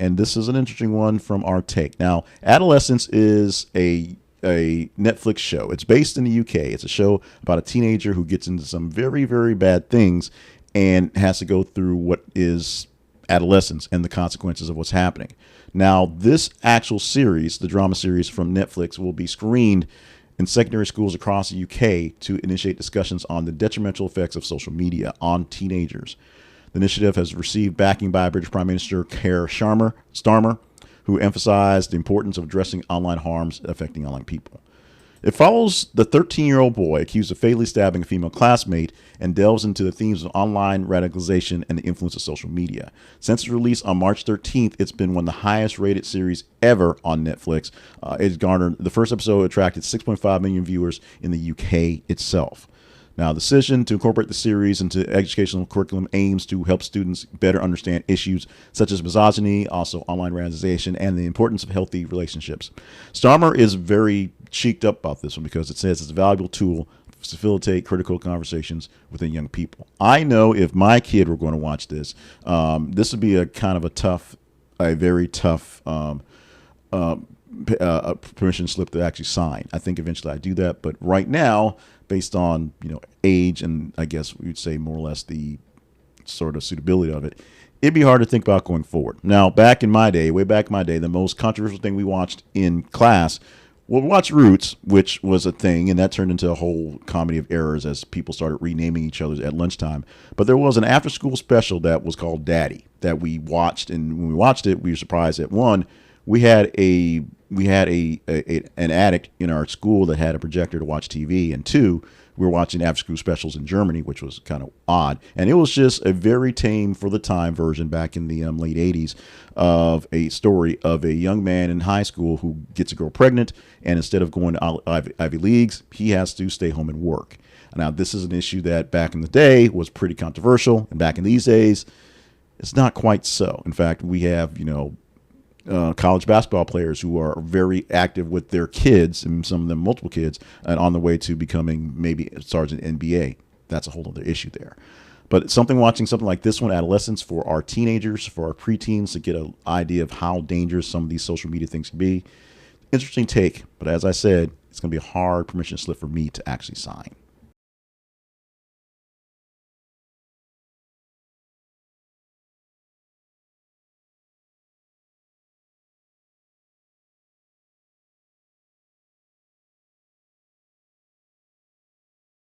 and this is an interesting one from our take. Now, Adolescence is a Netflix show. It's based in the UK. It's a show about a teenager who gets into some very, very bad things and has to go through what is adolescence and the consequences of what's happening. Now, this actual series, the drama series from Netflix, will be screened in secondary schools across the UK to initiate discussions on the detrimental effects of social media on teenagers. The initiative has received backing by British Prime Minister Keir Starmer, who emphasized the importance of addressing online harms affecting online people. It follows the 13-year-old boy accused of fatally stabbing a female classmate and delves into the themes of online radicalization and the influence of social media. Since its release on March 13th, it's been one of the highest rated series ever on Netflix. It's garnered, the first episode attracted 6.5 million viewers in the UK itself. Now, the decision to incorporate the series into educational curriculum aims to help students better understand issues such as misogyny, also online radicalization, and the importance of healthy relationships. Starmer is very cheeked up about this one because it says it's a valuable tool to facilitate critical conversations within young people. I know if my kid were going to watch this, this would be a kind of a very tough permission slip to actually sign. I think eventually I do that, but right now, based on age and I guess we would say more or less the sort of suitability of it, it'd be hard to think about going forward. Now, way back in my day, the most controversial thing we watched in class, well, we watched Roots, which was a thing, and that turned into a whole comedy of errors as people started renaming each other at lunchtime. But there was an after-school special that was called Daddy that we watched, and when we watched it, we were surprised at one, we had an addict in our school that had a projector to watch TV, and two, we were watching after school specials in Germany, which was kind of odd. And it was just a very tame for the time version back in the late 80s of a story of a young man in high school who gets a girl pregnant, and instead of going to Ivy Leagues, he has to stay home and work. Now, this is an issue that back in the day was pretty controversial, and back in these days, it's not quite so. In fact, we have, college basketball players who are very active with their kids, and some of them multiple kids, and on the way to becoming maybe stars in NBA. That's a whole other issue there. But watching something like this one, Adolescence, for our teenagers, for our preteens, to get an idea of how dangerous some of these social media things can be. Interesting take, but as I said, it's going to be a hard permission slip for me to actually sign.